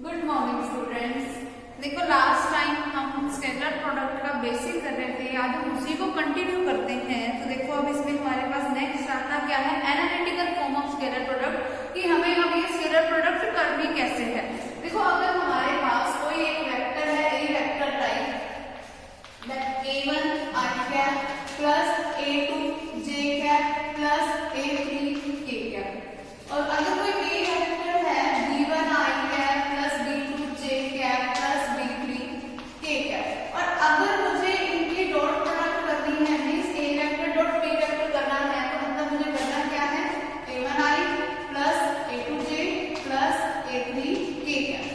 Good morning students. देखो last time हम scalar product का बेसिक कर रहे थे, आज हम उसी को कंटिन्यू करते हैं। तो देखो अब इसमें हमारे पास नेक्स्ट आता क्या है, analytical form of scalar product, कि हमें अब ये स्केलर प्रोडक्ट करनी कैसे है। देखो अगर हमारे पास कोई एक वेक्टर है, A vector type that a1 i cap plus a2 j cap plus a3 k cap, और अगर कोई बी वेक्टर है b1 i cap plus b2 j cap plus b3 k cap, और अगर मुझे इनकी डॉट प्रोडक्ट करनी है, means a vector dot b vector करना है, तो मतलब मुझे करना क्या है, a1 i plus a2 j plus a3 k cap.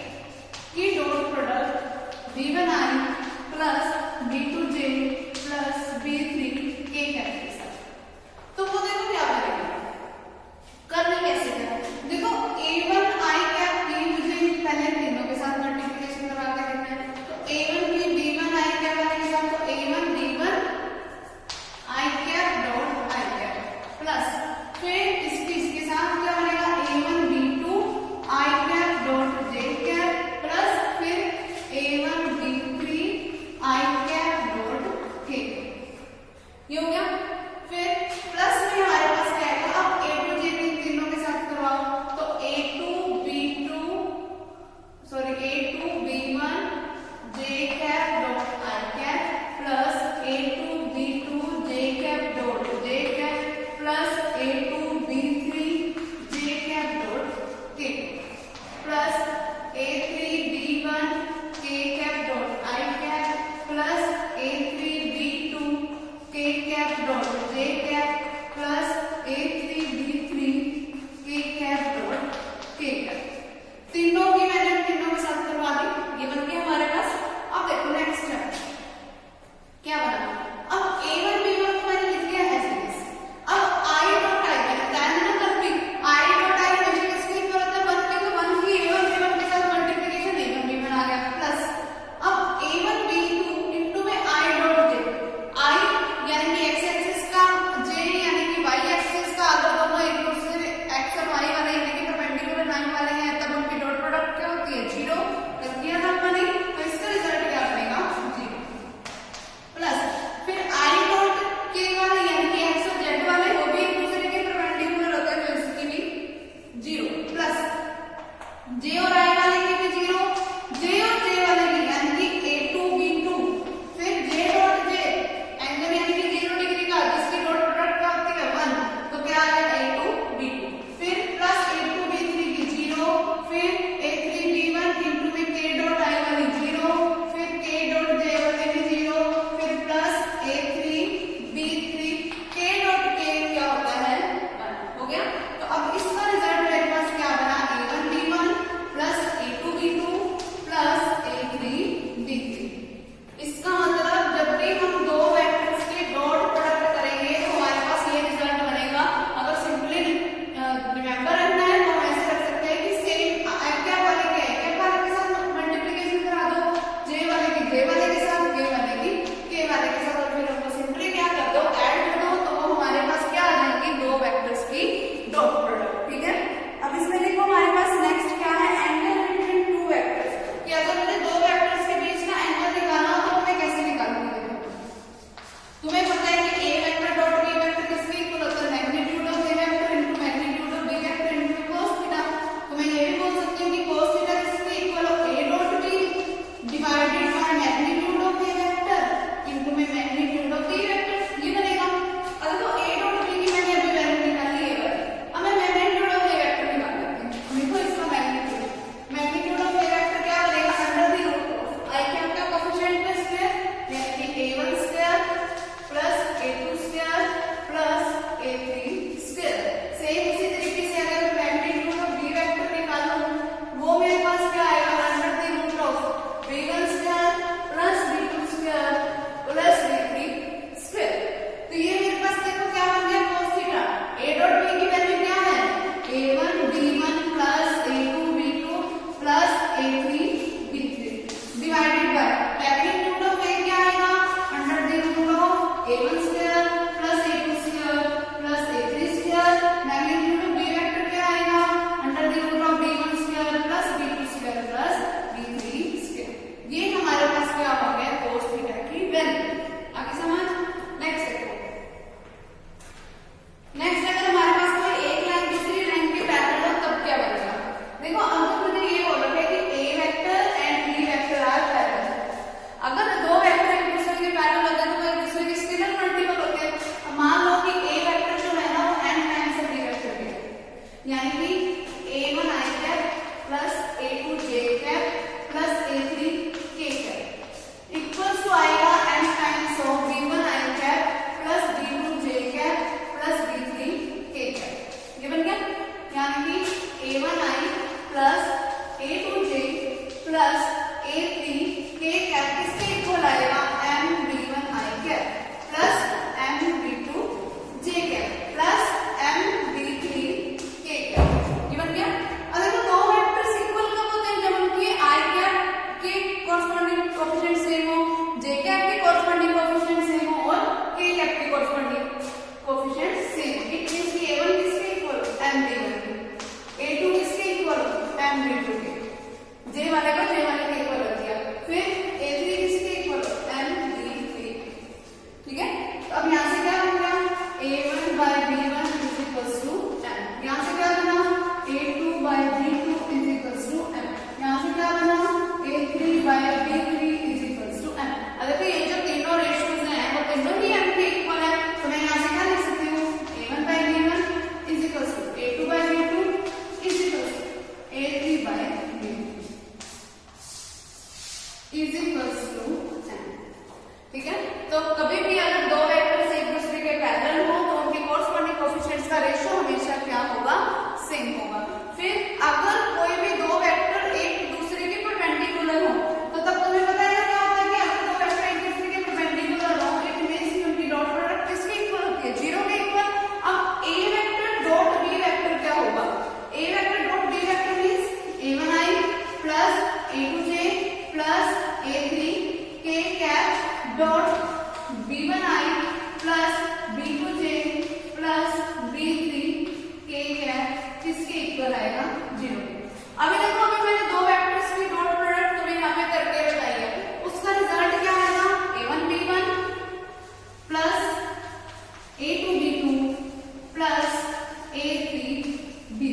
A3B3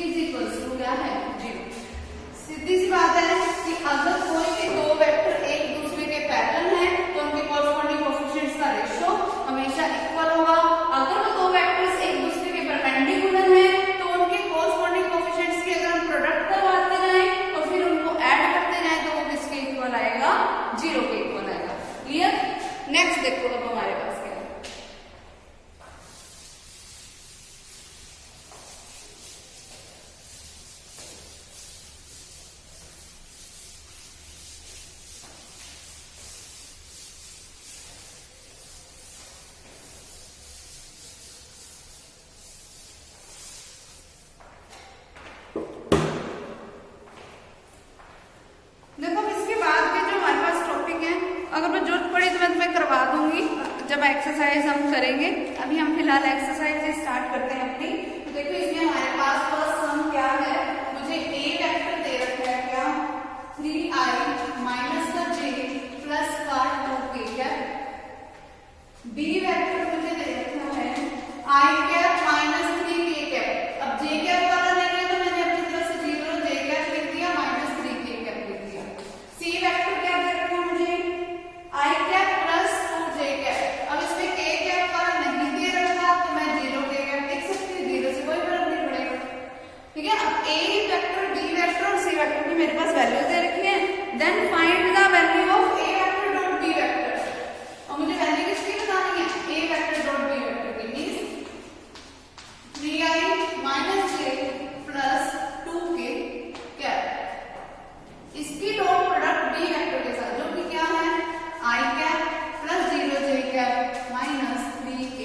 is equals to क्या है 0। सीधी सी बात है कि अगर कोई भी दो वेक्टर एक दूसरे के पैटर्न है तो उनके कॉरस्पॉन्डिंग कोएफिशिएंट्स का रेशियो हमेशा इक्वल होगा। अगर वो दो वेक्टर्स एक दूसरे के परपेंडिकुलर है तो उनके कॉरस्पॉन्डिंग कोएफिशिएंट्स की अगर हम प्रोडक्ट करवाते जाएं और फिर उनको ऐड करते जाएं तो वो किसके इक्वल आएगा 0 के इक्वल आएगा। क्लियर। नेक्स्ट देखो अब हमारे पास क्या है। देखो इसके बाद के जो हमारे पास टॉपिक है अगर मैं जरूरत पड़ी तो मैं तुम्हें करवा दूंगी जब एक्सरसाइज हम करेंगे। अभी हम फिलहाल एक्सरसाइज स्टार्ट करते हैं अपनी। तो देखो इसमें हमारे पास फर्स्ट सम क्या है, मुझे ए वेक्टर दे रखा है क्या 3i माइनस का j प्लस का 2k क्या। बी वेक्टर मुझे दे रखा है i cap minus 3k cap. अब j कैप वाला नहीं है तो मैंने अपनी तरफ से 0 j कैप लिख दिया माइनस 3k कैप लिख दिया। सी वेक्टर क्या दे रखा है मुझे i cap plus 2j cap. अब इसमें k कैप वाला नहीं दे रखा तो मैं 0 k कैप लिख सकती हूँ, 0 से कोई फर्क नहीं पड़ेगा। ठीक है। अब a वेक्टर b वेक्टर और c वेक्टर की मेरे पास वैल्यू दे रखी है। Then find the value of a vector dot b vector. और मुझे वैल्यू किसकी बतानी है a vector dot b vector की। Means 3i minus j plus 2k cap इसकी डॉट प्रोडक्ट b वेक्टर के साथ जो कि क्या है i cap plus 0j cap minus 3k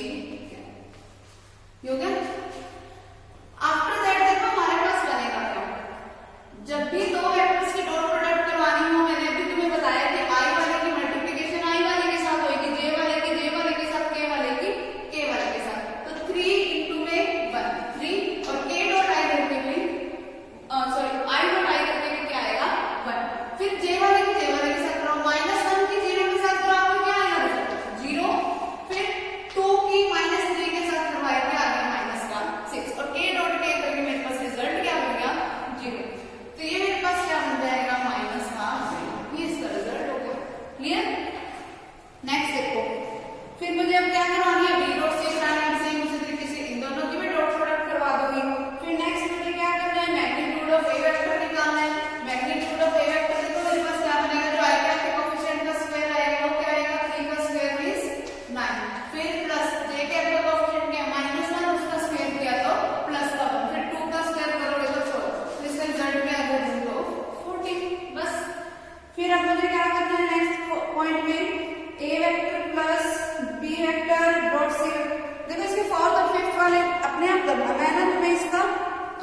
cap. ये हो गया। आफ्टर दैट देखो हमारे पास बनेगा क्या, जब भी दो वेक्टर्स की डॉट प्रोडक्ट करवानी हो मैंने अभी तुम्हें बताया कि i वाले की मल्टीप्लिकेशन i वाले के साथ होगी, j वाले की j वाले के साथ, k वाले की k वाले के साथ। तो 3 into में 1 3 और k डॉट i करके भी सॉरी i डॉट i करके भी क्या आएगा 1। फिर j वाले की j वाले के साथ कराओ माइनस 1 की 0 के साथ कराओ तो क्या आएगा 0। फिर 2 की माइनस 3 के साथ करवाए क्या आ गया माइनस का 6 और k डॉट k करके मेरे पास रिजल्ट क्या बन गया 0। तो ये मेरे पास क्या बन जाएगा माइनस का 0। ये इसका रिजल्ट हो गया। क्लियर। नेक्स्ट देखो फिर मुझे अब क्या करवानी है b डॉट c करानी है। सेम उसी तरीके से इन दोनों की भी डॉट प्रोडक्ट करवा दूंगी। फिर नेक्स्ट मुझे क्या करना है मैग्नीट्यूड ऑफ a वेक्टर निकालना है। मैग्नीट्यूड ऑफ a वेक्टर देखो मेरे पास क्या बनेगा जो i कैप के कोएफिशिएंट का स्क्वायर आएगा वो क्या आएगा 3 का स्क्वायर मींस 9। फिर प्लस j कैप का कोएफिशिएंट क्या माइनस 1 उसका स्क्वायर किया तो प्लस का 1। फिर 2 का स्क्वायर करोगे तो 4 तो इसका रिजल्ट क्या आएगा रूट ऑफ 14 बस। फिर अब मुझे क्या करना है नेक्स्ट पॉइंट में a vector plus b vector dot c। देखो इसके फोर्थ और फिफ्थ वाले अपने आप करना, मैं ना तुम्हें इसका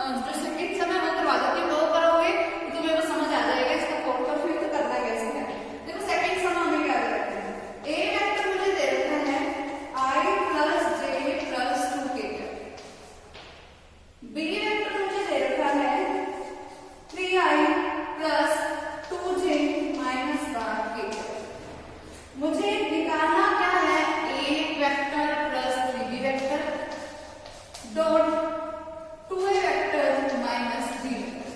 जो सेकंड सम है वो करवा देती हूँ। वो करोगे तो तुम्हें वो समझ आ जाएगा इसका फोर्थ और फिफ्थ करना कैसे है। देखो सेकंड सम हमें क्या दे रखा है a वेक्टर मुझे दे रखा है i plus j plus 2k। b vector मुझे दे रखा है 3i प्लस 2j माइनस का k। मुझे निकालना क्या है a vector plus 3b vector dot 2a vector minus 3 vector.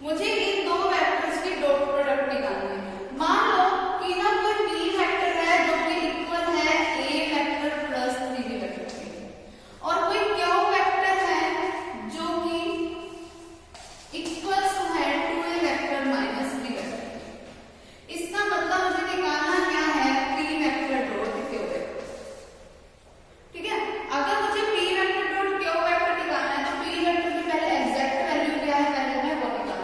मुझे इन दो वेक्टर्स की डॉट प्रोडक्ट निकालनी है। मान लो कि ना कोई b वेक्टर है जो कि इक्वल है a vector plus 3b vector के और कोई q वेक्टर है जो कि इक्वल्स है 2a vector minus b vector. इसका मतलब मुझे निकालना क्या है p vector dot q vector. ठीक है। अगर मुझे p vector dot q vector निकालना है तो p वेक्टर की पहले एग्जैक्ट वैल्यू क्या है पहले मैं वो निकालूंगा।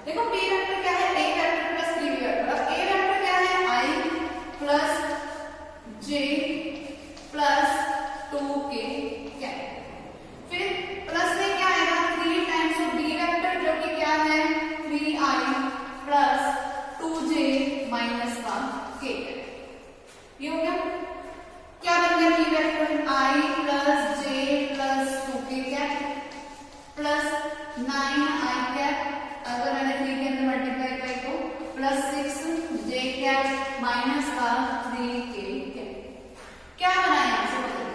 देखो p वेक्टर क्या है a vector plus 3b vector. अब a वेक्टर क्या है i plus j plus 2k क्या है। फिर प्लस में क्या आएगा 3 टाइम्स ऑफ b वेक्टर जो कि क्या है 3i प्लस 2j माइनस का k। ये हो गया। क्या बन गया b vector i plus j plus 2k cap plus 9i cap. अगर मैंने 3 के अंदर मल्टीप्लाई किया तो प्लस 6j कैप माइनस का 3k कैप। क्या बनाया आपसे बताइए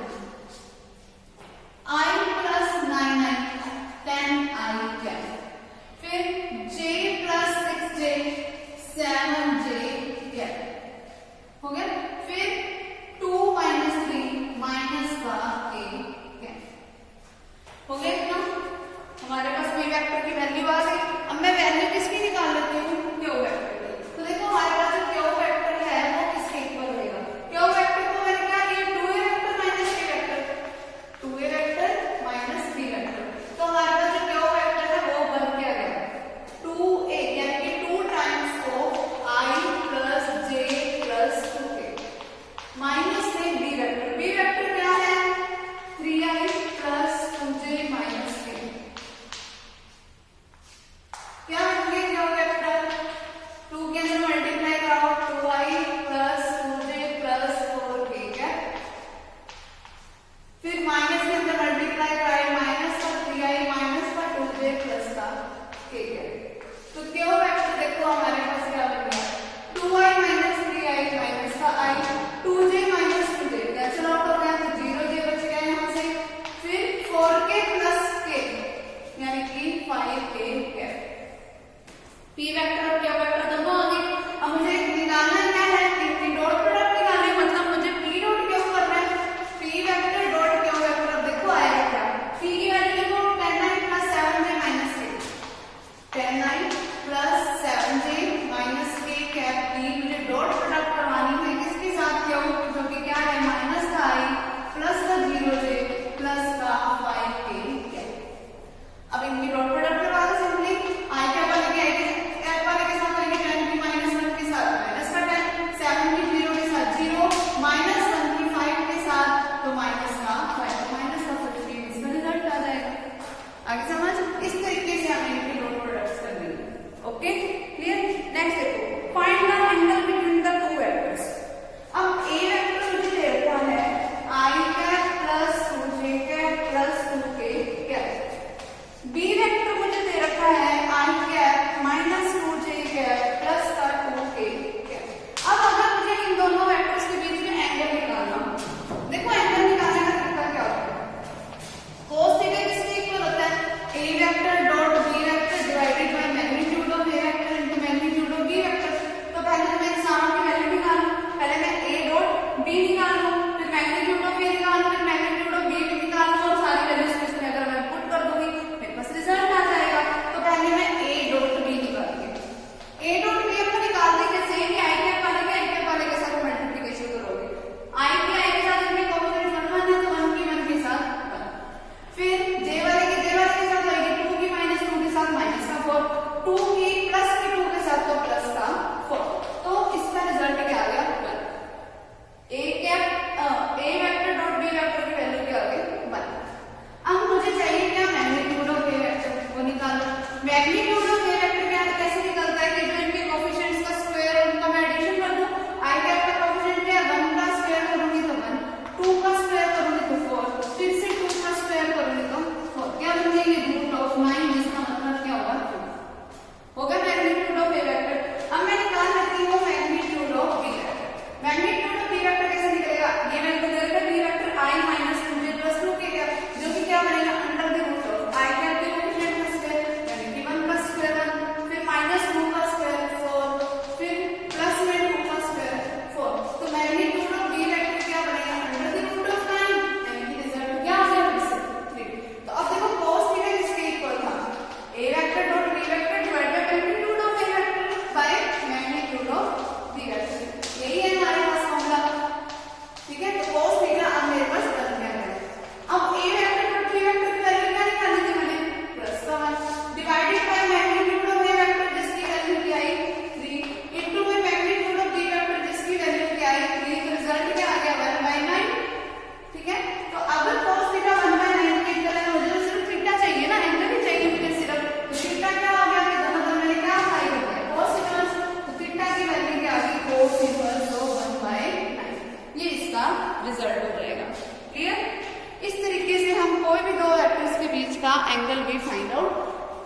का एंगल भी फाइंड आउट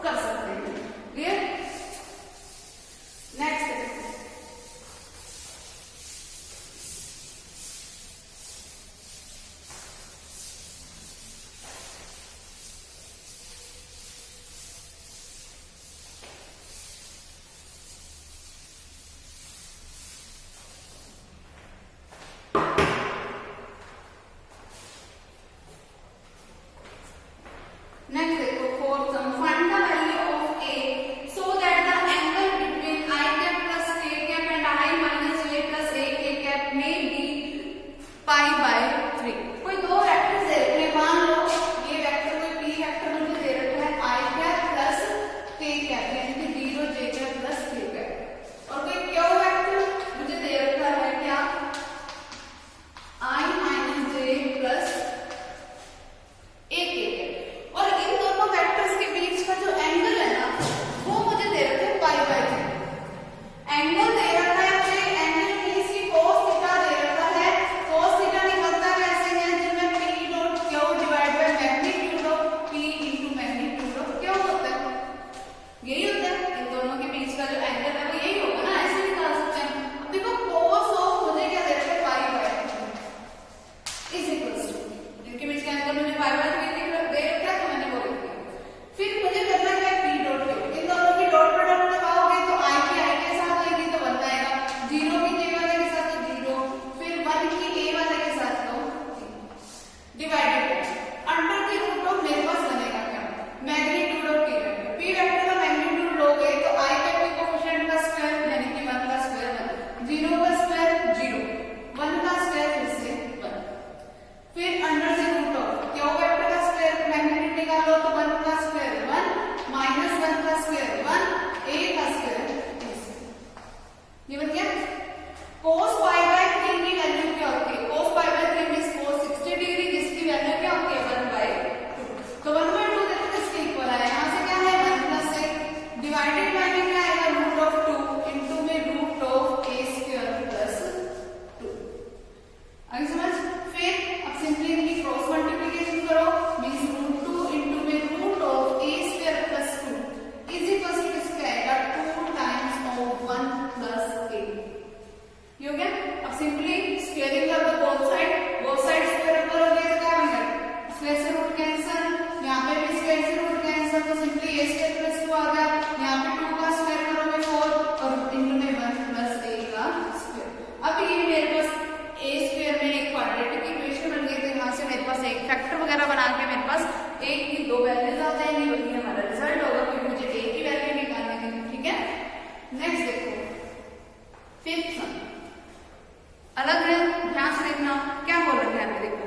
कर सकते हैं। क्लियर? नेक्स्ट देखो fourth some, find the value of a so that the angle between i cap plus k cap and i minus j plus a k cap may be pi by 3। कोई दो vectors दे रखे हैं, मान लो ये vector कोई p vector मुझे दे रखा है i cap plus k cap यानी कि 0 j cap plus k cap, और कोई q वेक्टर मुझे दे रखा है क्या i minus j plus a k cap, और इन दोनों वेक्टर्स के बीच का जो एंगल है ना वो मुझे दे रखा है पाई बाय 3। एंगल दे रखा है मुझे, एंगल मींस की cos थीटा दे रखा है। cos थीटा निकलता कैसे है, जिसमें p dot q divide by magnitude of p into magnitude of q होता है, यही होता है। इन दोनों के बीच का जो एंगल है वो यही होगा ना, ऐसे निकाल सकते हैं। अब देखो cos ऑफ मुझे क्या दे रखा है pi by 3 is equals to, इनके बीच का एंगल मुझे पाई बाय 3 फिर मुझे करना है p डॉट q, इन दोनों की डॉट प्रोडक्ट लगाओगे तो i की i के साथ आएगी तो 1 आएगा, 0 की j वाले के साथ तो 0, फिर 1 की a वाले के साथ तो divided under the root of, मेरे पास बनेगा क्या मैग्नीट्यूड ऑफ p वेक्टर का मैग्नीट्यूड लोगे तो i के कोएफिशिएंट का स्क्वायर यानी कि 1 का स्क्वायर 1, 0 का स्क्वायर 0, 1 का स्क्वायर फिर से 1, फिर under the root of q vector का स्क्वायर मैग्नीट्यूड निकालो तो 1 का स्क्वायर 1 माइनस 1 का स्क्वायर 1 a का स्क्वायर, ये बन गया। cos पाई बाय 3 की वैल्यू क्या होती है, cos pi by 3 means cos 60 degree, जिसकी वैल्यू क्या होती है 1 बाय 2। तो 1 बाय 2 देखो किसके इक्वल है, यहां से क्या है 1 प्लस a डिवाइडेड बाय में क्या आएगा रूट ऑफ 2 इनटू में root of a square plus 2। आगे समझ? फिर अब सिंपली इनकी क्रॉस मल्टीप्लिकेशन करो, मींस रूट 2 इनटू में root of a square plus 2 is equal to किसका आएगा 2 टाइम्स ऑफ 1 प्लस a। ये हो गया। अब सिंपली स्क्वायरिंग कर दो बोथ साइड स्क्वायर करोगे तो क्या बनेगा स्क्वायर से रूट कैंसिल, यहाँ पे भी स्क्वायर से रूट कैंसिल, तो सिंपली a स्क्वायर प्लस 2 आ गया, यहाँ पे 2 का स्क्वायर करोगे 4 और इनटू में 1 प्लस a का स्क्वायर। अब ये मेरे पास a स्क्वायर में एक क्वाड्रेटिक इक्वेशन बन गई, तो यहाँ से मेरे पास एक फैक्टर वगैरह बना के मेरे पास a की दो वैल्यूज आ जाएंगी, वही हमारा रिजल्ट होगा, क्योंकि मुझे a की वैल्यू निकालनी थी। ठीक है, नेक्स्ट देखो फिफ्थ सम, अलग है, ध्यान से देखना क्या बोल रहे हैं। देखो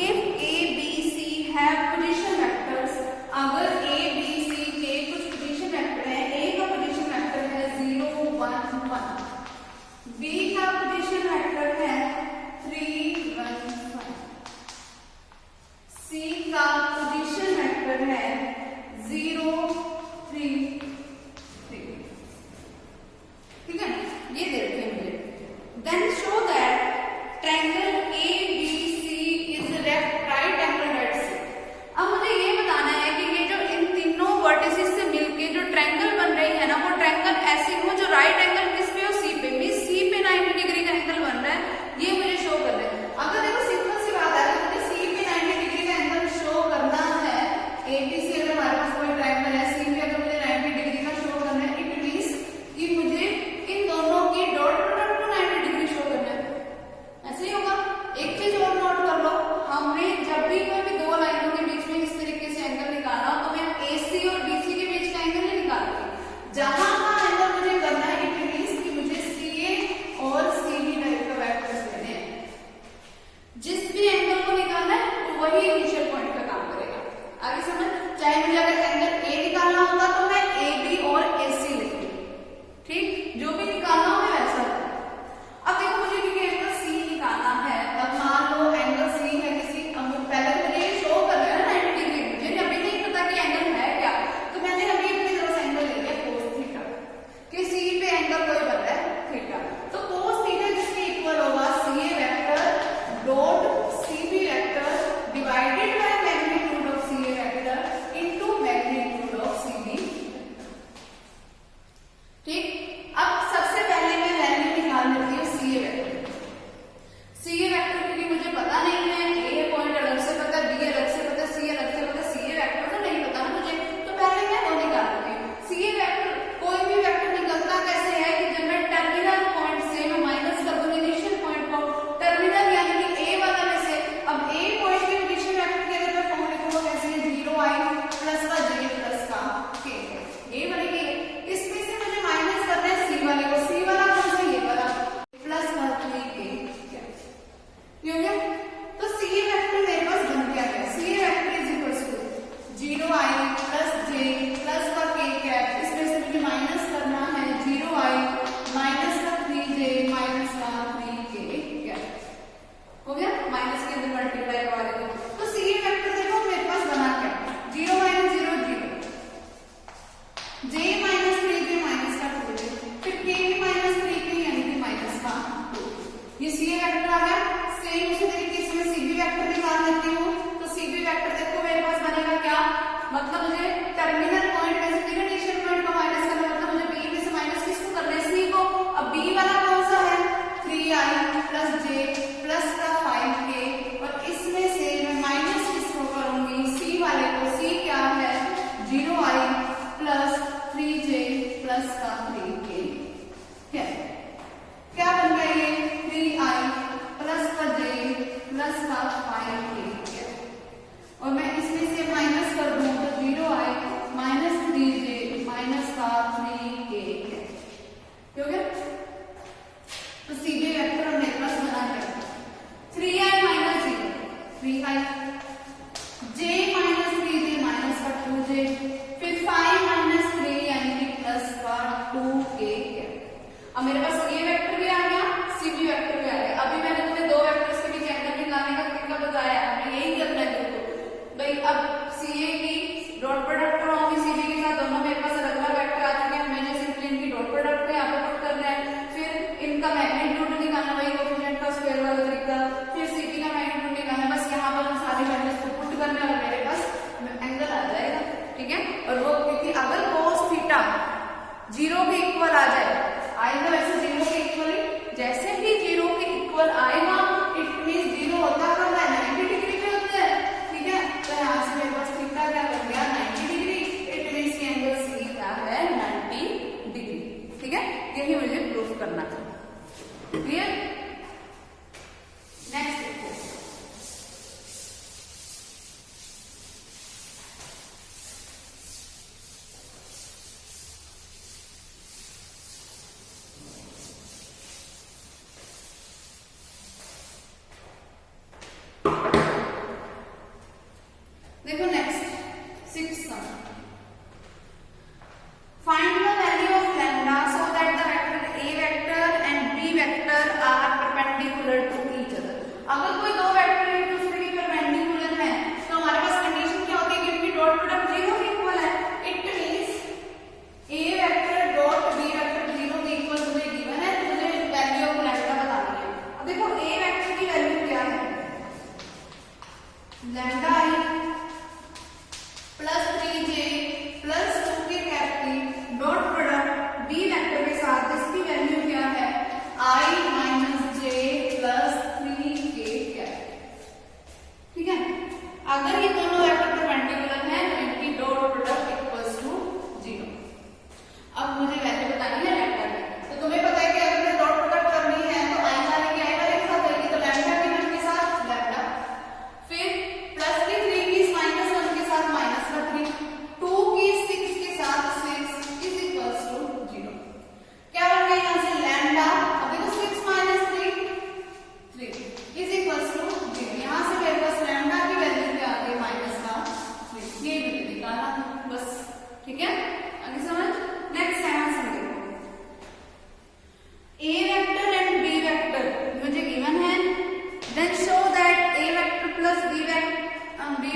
if a b c have position vectors, अगर a b c के कुछ पोजीशन वेक्टर हैं, a का पोजीशन वेक्टर है 0 1 1, b का पोजीशन वेक्टर है 3 1 5, c का पोजीशन वेक्टर है 0 3 3। ठीक है, ये दे रखे हैं मुझे। Then show that triangle ABC is right angle at C। अब मुझे ये बताना है कि ये जो इन तीनों वर्टिसेस से मिलके जो ट्रायंगल बन रही है ना, वो ट्रायंगल ऐसी हो जो राइट एंगल किस पे हो C पे, मींस C पे 90 डिग्री का एंगल बन रहा है, ये मुझे शो कर रहा है। अगर देखो सिंपल सी बात है, तो मुझे C पे 90 डिग्री का एंगल शो करना है, ABC अगर हमारे पास कोई ट्रायंगल है देखो next 6 sum, find the value of lambda so that the vector A vector and B vector are perpendicular to each other. अगर कोई दो वेक्टर एक दूसरे के परपेंडिकुलर है तो हमारे पास कंडीशन क्या होती है कि उनकी डॉट प्रोडक्ट 0 के इक्वल है। It means A vector dot B vector 0 के इक्वल मुझे गिवन है, तो मुझे वैल्यू ऑफ लैम्डा बतानी है। अब देखो ए वेक्टर की वैल्यू क्या है, lambda I plus 3j plus 2k capital dot product B vector के साथ इसकी वैल्यू क्या है, i minus j plus 3k capital. ठीक है, अगर ये दोनों वेक्टर परपेंडिकुलर हैं तो इनकी डॉट प्रोडक्ट इक्वल्स टू 0। अब मुझे वैल्यू बतानी है लैम्डा की, तो तुम्हें पता है कि अगर मुझे डॉट प्रोडक्ट करनी है तो i वाले की i वाले के साथ आएगी, तो लैम्डा की वन के साथ लैम्डा, फिर प्लस की 3 की माइनस 1 के साथ माइनस का 3, 2 की 6 के साथ 6 इज इक्वल्स टू 0। क्या बन गया यहाँ से लैम्डा, अब देखो 6 माइनस 3 इज इक्वल्स टू 0। यहाँ से मेरे पास लैम्डा की वैल्यू क्या आ गई, माइनस का 3, ये मुझे निकालना बस। ठीक है, आगे समझ। नेक्स्ट है आंसर देखो, A vector and B vector मुझे गिवन है, then show that A vector plus B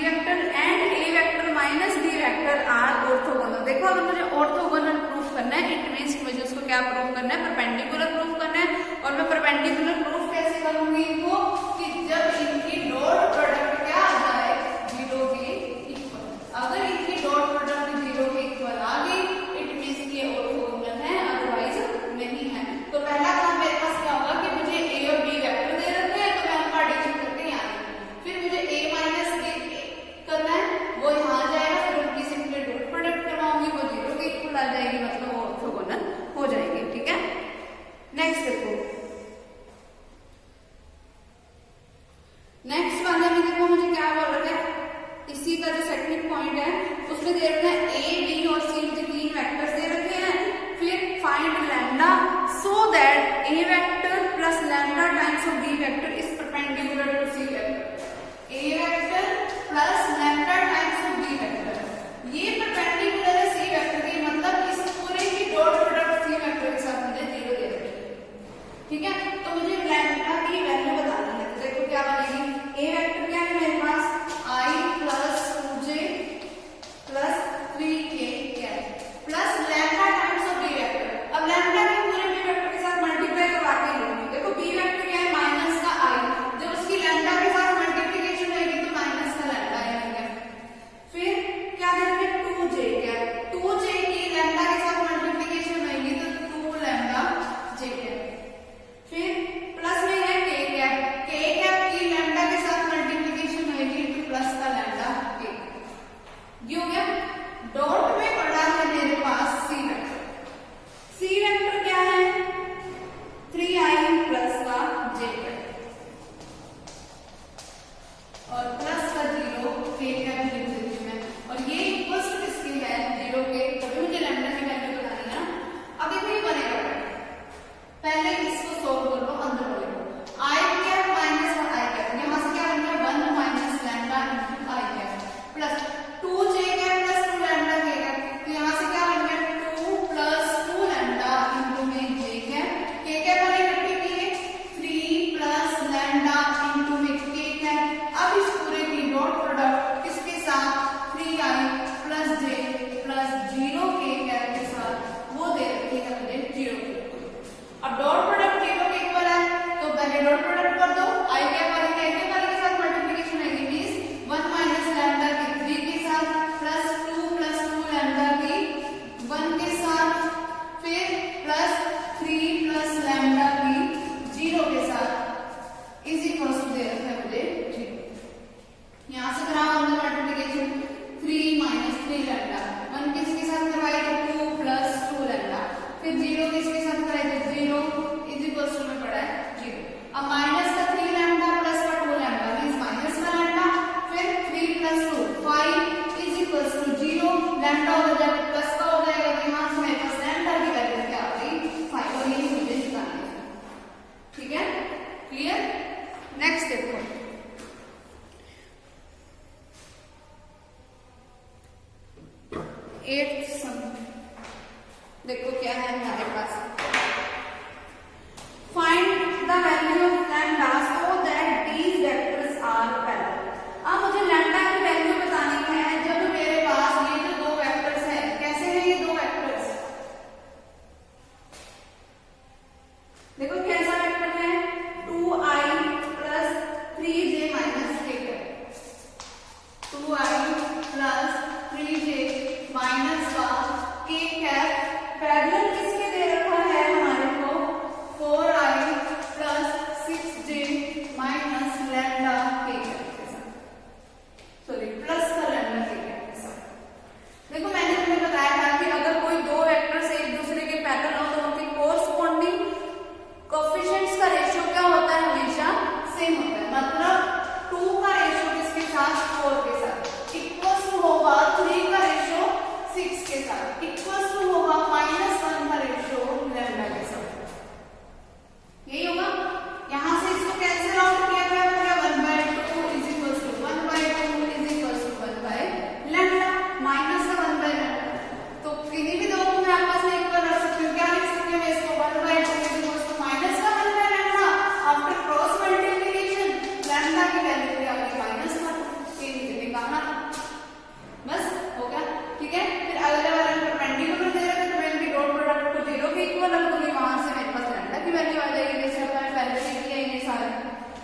vector and A vector minus B vector are orthogonal. देखो अगर मुझे ऑर्थोगोनल प्रूफ करना है इट मींस मुझे उसको क्या प्रूफ करना है, परपेंडिकुलर प्रूफ करना है। और मैं परपेंडिकुलर प्रूफ कैसे करूंगी इनको, कि जब इनकी डॉट प्रोडक्ट क्या आ जाए 0 के इक्वल। अगर इनकी डॉट प्रोडक्ट 0 के इक्वल आ गई इट मींस ये ऑर्थोगोनल है, अदरवाइज नहीं है। तो पहला काम मेरे पास क्या होगा कि मुझे ए और बी वेक्टर दे रखे हैं तो मैं उनका एडिशन करके यहाँ, फिर मुझे a माइनस b करना है, वो यहाँ जाएगा, फिर उनकी सिंपली डॉट प्रोडक्ट करवाऊंगी, वो 0 के इक्वल आ जाएगी, मतलब वो ऑर्थोगोनल हो जाएगी। ठीक है, नेक्स्ट देखो, नेक्स्ट वाले में देखो मुझे क्या बोल रहा है, इसी का जो सेकंड पॉइंट है उसमें दे रखा है a b और c, मुझे 3 वेक्टर्स दे रखे हैं। फिर find lambda so that a vector plus lambda times of b vector is perpendicular to c vector. a vector plus lambda times of b vector ये परपेंडिकुलर है c वेक्टर के, मतलब इस पूरे की डॉट प्रोडक्ट c वेक्टर के साथ मुझे 0 दे रखी है। ठीक है, तो मुझे लैम्डा की वैल्यू बतानी है, तो देखो क्या बनेगी, a वेक्टर क्या है मेरे पास i plus 2j plus 3k plus lambda times of b vector. अब लैम्डा के पूरे b वेक्टर के साथ मल्टीप्लाई करवा के लूंगी। देखो b वेक्टर क्या है, माइनस का i, जब उसकी लैम्डा के साथ मल्टीप्लिकेशन होगी तो माइनस का लैम्डा आएगा। फिर क्या देंगे 2j, क्या 2j की लैम्डा के साथ मल्टीप्लिकेशन होगी तो 2 लैम्डा j कैप। फिर प्लस में है k कैप की लैम्डा के साथ मल्टीप्लिकेशन होगी तो प्लस का लैम्डा k। ये हो गया। डॉट में पड़ा है मेरे पास c वेक्टर। c वेक्टर क्या है 3i प्लस का j और प्लस का 0 k कैप लिख देती हूं मैं, और ये इक्वल्स टू किसके है 0 के, तभी मुझे लैम्डा की वैल्यू बतानी है ना। अब देखो ये बनेगा, पहले इसको सोल्व कर लो, अंदर वाले को i cap minus i cap, यहां से क्या बन गया 1 minus lambda into i cap plus 2j cap plus 2 lambda k cap, तो यहां से क्या बन गया 2 प्लस 2 लैम्डा इनटू में j कैप, k कैप वाली इकट्ठी की है 3 प्लस लैम्डा इनटू में k कैप। अब इस पूरे की डॉट प्रोडक्ट किसके साथ 3i plus j plus 0 k cap के साथ वो दे रखी है मुझे 0 के इक्वल। अब डॉट प्रोडक्ट 0 के इक्वल है तो पहले डॉट प्रोडक्ट कर दो, i कैप वाले के साथ मल्टीप्लिकेशन आएगी मींस 1 माइनस लैम्डा की 3 के साथ प्लस 2 लैम्डा की 1 के साथ, फिर प्लस 3 प्लस लैम्डा की 0 के साथ इज इक्वल टू दे रखा है मुझे 0। यहां से करा हमने मल्टीप्लिकेशन 3 माइनस 3 लैम्डा, 1 किसके साथ करवाई तो 2 प्लस 2 लैम्डा, फिर 0 किसके साथ कराई तो 0 इज इक्वल टू में पड़ा है 0। अब माइनस का 3 लैम्डा प्लस का 2 लैम्डा मींस माइनस का लैम्डा, फिर 3 plus 2 5 is equal to 0, lambda हो जाएगा प्लस का हो जाएगा, तो यहां से मेरे पास लैम्डा की वैल्यू क्या आ गई 5, और यही मुझे निकालना है। ठीक है, क्लियर। नेक्स्ट देखो 8th सम देखो क्या है हमारे पास, find the value of lambda so that these vectors are parallel. अब मुझे लैम्डा की वैल्यू बतानी है जब मेरे पास ये जो दो वेक्टर्स हैं, कैसे हैं ये दो वेक्टर्स, देखो कैसा वेक्टर है 2i plus 3j minus k cap, 2i plus 3j minus का k कैप पैरेलल किसके दे रखा है हमारे को 4i plus 6j minus lambda k cap के साथ, सॉरी प्लस का लैम्डा k कैप के साथ। देखो मैंने तुम्हें बताया था कि अगर कोई दो वेक्टर्स एक दूसरे के पैरेलल हो तो उनके कोरस्पॉन्डिंग कोएफिशिएंट्स का रेशियो क्या होता है, हमेशा सेम होता है। मतलब 2 का रेशियो किसके साथ 4 के साथ इक्वल्स टू होगा 3 का रेशियो 6 के साथ इक्वल्स टू होगा -1 का रेशियो लैम्डा के साथ, यही होगा। यहां से इसको कैंसिल आउट किया गया हो गया 1/2 is equals to 1/2 is equals to 1 lambda minus का 1 लैम्डा, तो किन्हीं भी दो को मैं आपस में इक्वल रख सकती हूँ, क्या लिख सकती हूँ मैं इसको 1/2 इज इक्वल्स टू माइनस का 1 lambda, after cross multiplication lambda की वैल्यू क्या होगी माइनस का, ये नीचे निकालना, बस हो गया, ठीक है। फिर अगले वाले में परपेंडिकुलर दे रहे थे तो मैं इनकी डॉट प्रोडक्ट को 0 के इक्वल रख दूंगी, वहां से मेरे पास लैम्डा की वैल्यू आ जाएगी, जैसे मैंने पहले से किया इन्हें सारे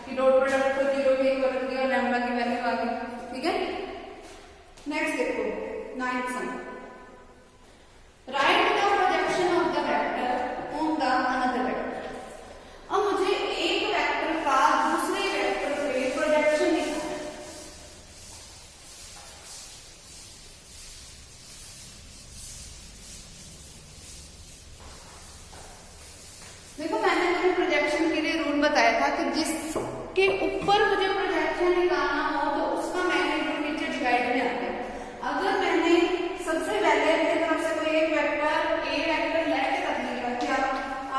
कि डॉट प्रोडक्ट को 0 के इक्वल रख दिया और लैम्डा की वैल्यू आ गई, ठीक है। नेक्स्ट देखो 9th sum, write the projection of the vector on the another vector. अब मुझे एक वेक्टर का दूसरे वेक्टर पे प्रोजेक्शन लिखना है। देखो मैंने तुम्हें प्रोजेक्शन के लिए रूल बताया था कि जिसके ऊपर मुझे प्रोजेक्शन निकालना हो तो उसका मैग्नीट्यूड नीचे डिवाइड में आता है। अगर मैंने सबसे पहले अपनी तरफ से कोई एक वेक्टर ए वेक्टर लेफ्ट कर लिया क्या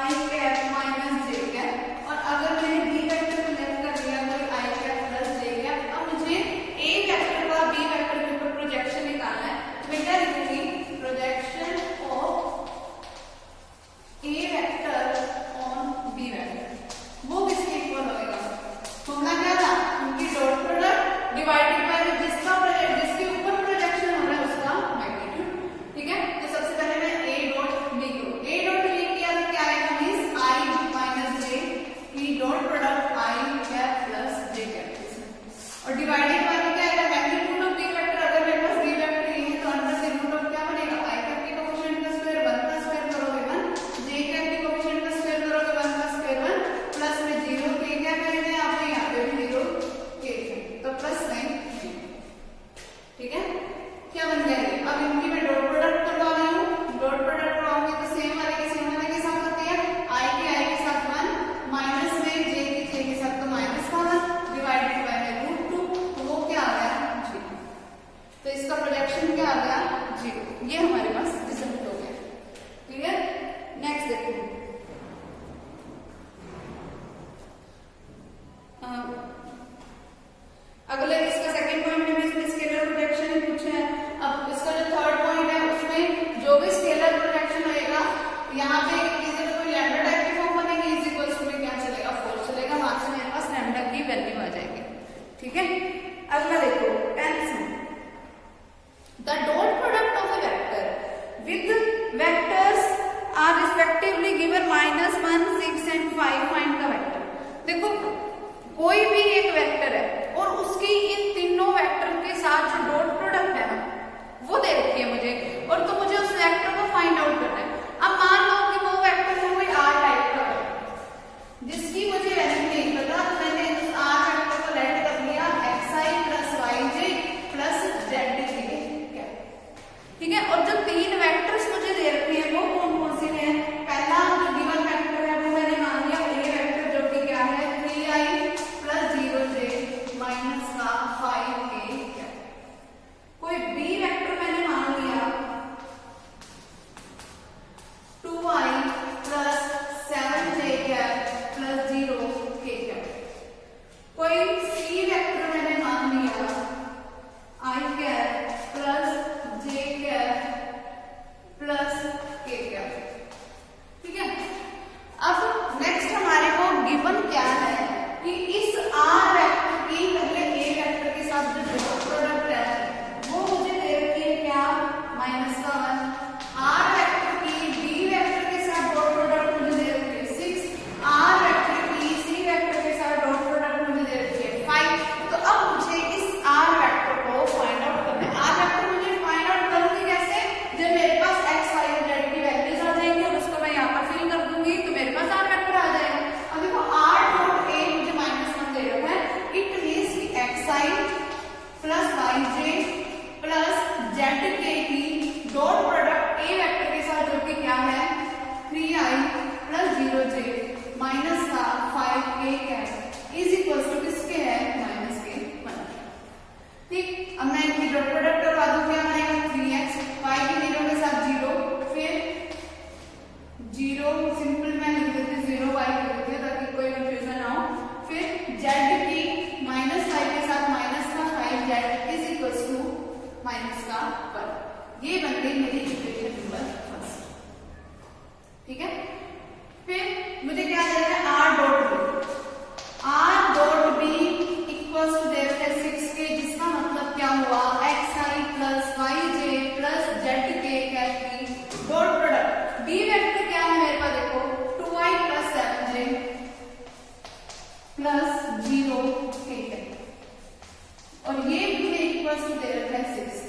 i cap minus j cap, और अगर मैंने b वेक्टर को लेफ्ट कर दिया कोई i cap plus j cap, अब मुझे a वेक्टर का b वेक्टर के ऊपर प्रोजेक्शन निकालना है, तो मैं क्या लिखूंगी projection of a vector on b vector, वो किसके इक्वल होगा, होगा क्या था उनकी डॉट प्रोडक्ट डिवाइडेड बाय जिसका प्रोजेक्ट जिसके ऊपर प्रोजेक्शन हो रहा है उसका मैग्नीट्यूड, ठीक है। तो सबसे पहले मैं a डॉट लिख लूं, a डॉट लिख किया तो क्या आएगा मींस i माइनस j की dot product i cap plus j cap, और डिवाइडेड बाय क्या आएगा मैग्नीट्यूड ऑफ b वेक्टर, अगर मेरे पास b वेक्टर ये है तो अंडर से रूट ऑफ क्या बनेगा i कैप के कोएफिशिएंट का स्क्वायर 1 का स्क्वायर करोगे 1, j कैप के कोएफिशिएंट का स्क्वायर करोगे 1 का स्क्वायर 1, प्लस में 0 के क्या करेंगे आप यहाँ पे भी 0 के, तो प्लस में, ठीक है। क्या बन गया ये, अब इनकी मैं डॉट प्रोडक्ट करवा रही हूँ, डॉट प्रोडक्ट करवाऊंगी तो सेम वाले के साथ होती है, i के साथ 1 माइनस में j के साथ तो माइनस का 1 डिवाइडेड बाय √2, तो वो क्या आ गया 0, तो इसका प्रोजेक्शन क्या आ गया 0, ये हमारे पास रिजल्ट हो गया, ठीक है। नेक्स्ट देखो अगले इसका सेकंड पॉइंट में मैं इसमें स्केलर प्रोजेक्शन अब मैं इनकी डॉट प्रोडक्ट करवा दूं, क्या बनेगा 3x, y की 0 के साथ 0, फिर 0 सिंपल मैं लिख देती हूँ 0 y लिख देती हूँ ताकि कोई कंफ्यूजन ना हो, फिर z की -5 के साथ माइनस का 5z is equal to minus का 1। ये बन गई मेरी इक्वेशन नंबर फर्स्ट। ठीक है, फिर मुझे क्या देना है r dot b equals to दे रखा है 6k, जिसका मतलब क्या हुआ xi plus yj plus zk cap की डॉट प्रोडक्ट। b वेक्टर क्या है मेरे पास, देखो 2i plus 7j plus 0k है, और ये भी इक्वल्स टू दे रखा है 6k।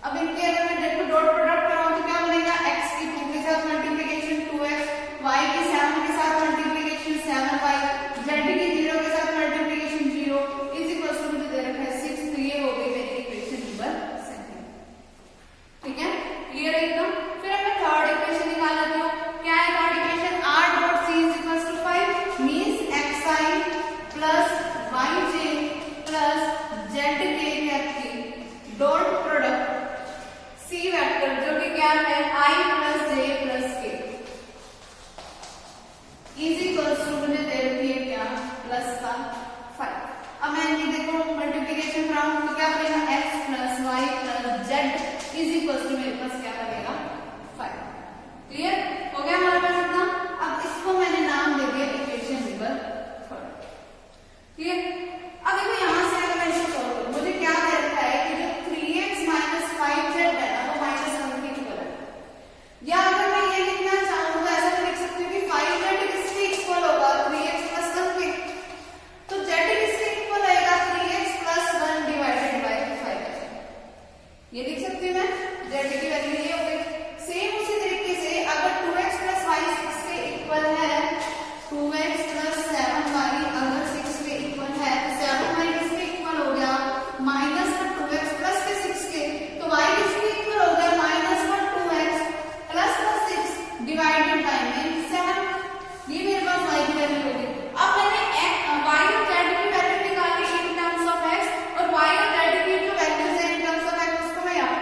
अब इनके अगर मैं देखो डॉट प्रोडक्ट कराऊं तो क्या बनेगा, x की 2 के साथ मल्टीप्लिकेशन 2x, y की 7 के साथ मल्टीप्लिकेशन 7y, z की 0 के साथ मल्टीप्लिकेशन 0 इज इक्वल टू मुझे दे रखा है 6। तो ये हो गई मेरी इक्वेशन नंबर 2। ठीक है, क्लियर है एकदम। फिर अब मैं थर्ड इक्वेशन निकाल लेती हूँ। क्या है third equation, r dot c is equal to 5 means xi plus yj plus zk cap की डॉट प्रोडक्ट c वेक्टर जो कि क्या है i plus j plus k is equal to मुझे दे रखी है क्या प्लस का 5। अब मैं इनकी देखो मल्टीप्लिकेशन कराऊं तो क्या बनेगा x plus y plus z is equal to मेरे पास क्या बनेगा 5। क्लियर हो गया हमारे पास इतना। अब इसको मैंने नाम दे दिया इक्वेशन नंबर 3। क्लियर, अब देखो यहां से अगर मैं इसको सॉल्व करूं, मुझे क्या दे रखा है कि जो 3x माइनस 5z है ना वो -1 के इक्वल है, या अगर मैं ये लिखना चाहूं तो ऐसा लिख सकती हूँ कि 5z किसके इक्वल होगा 3x प्लस 1 के, तो z किसके इक्वल आएगा 3x प्लस 1 डिवाइडेड बाय 5। ये लिख सकती हूँ मैं, z की वैल्यू ये हो गई। सेम उसी तरीके से अगर 2x प्लस y 6 के इक्वल है, 2x प्लस 7y अगर 6 के इक्वल है तो 7y किसके इक्वल हो गया माइनस 2x प्लस के 6 के, तो y किसके इक्वल हो गया minus 2x plus 6 divided by 7। ये मेरे पास y की वैल्यू हो गई। अब मैंने y और z की वैल्यू निकाली इन टर्म्स ऑफ x, और y और z की जो वैल्यूज है इन टर्म्स ऑफ x उसको मैं यहाँ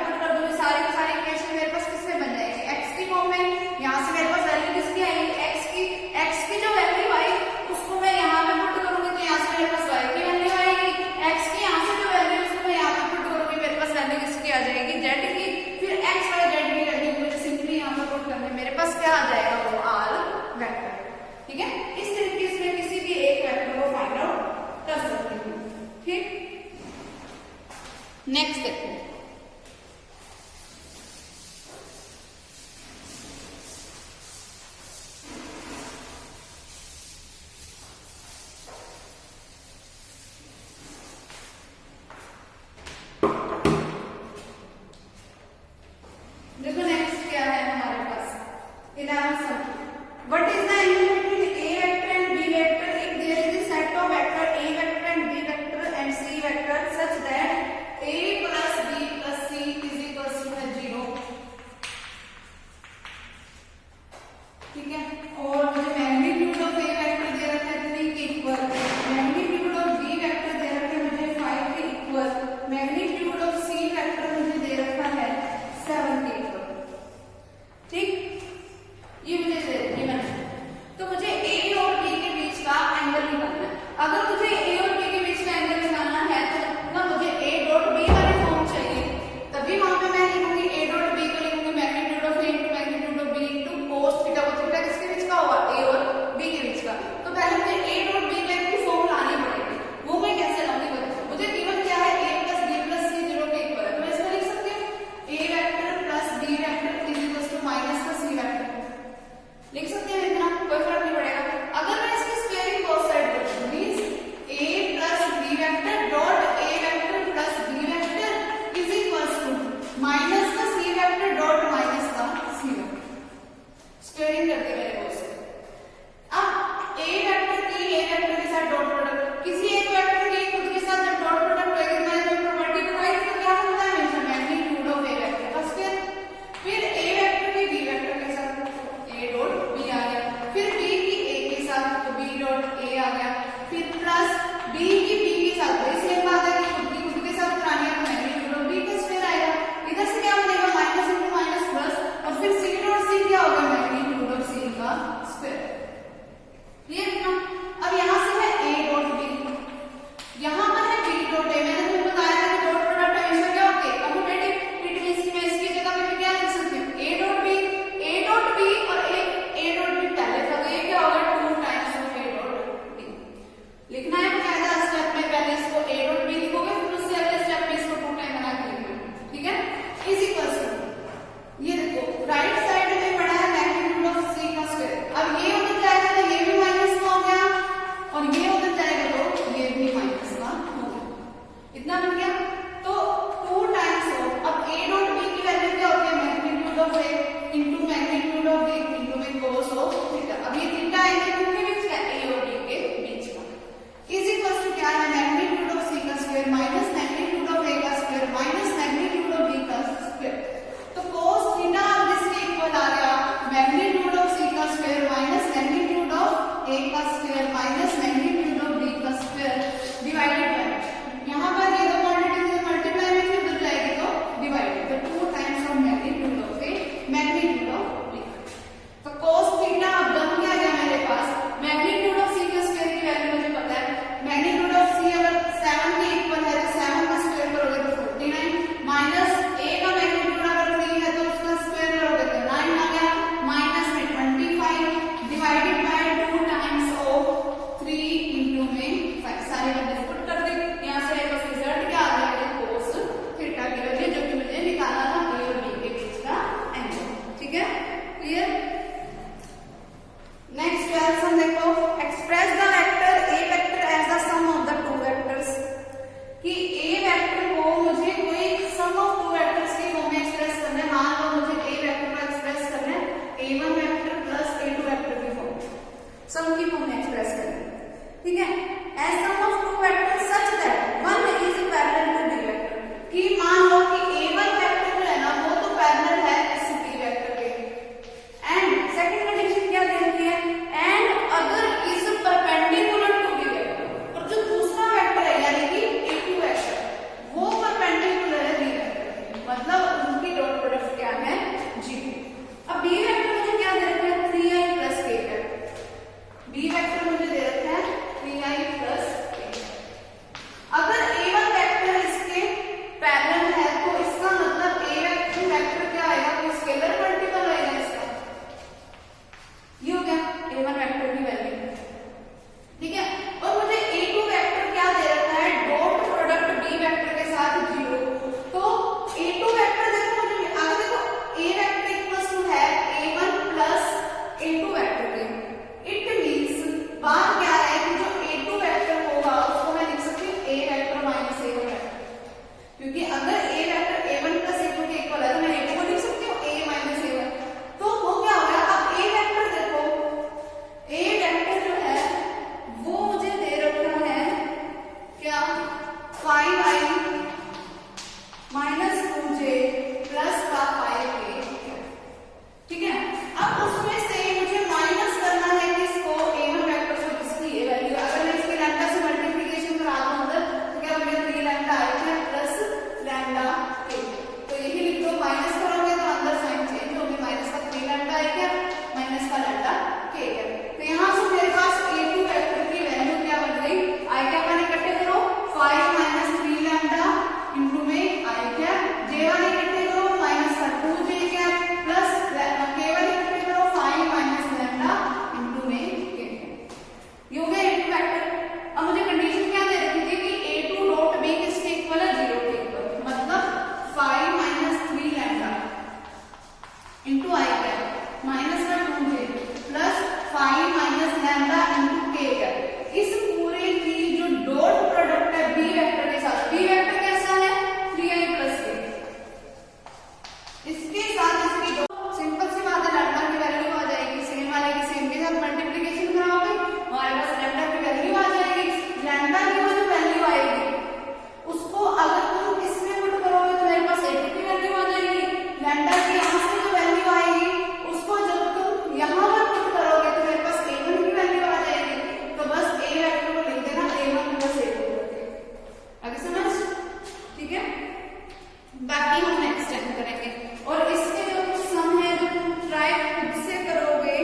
बाकी हम नेक्स्ट टाइम करेंगे। और इसके जो कुछ सम है जो तुम ट्राई खुद से करोगे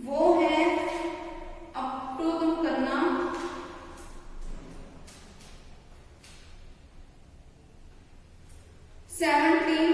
वो है अप टू तुम करना 17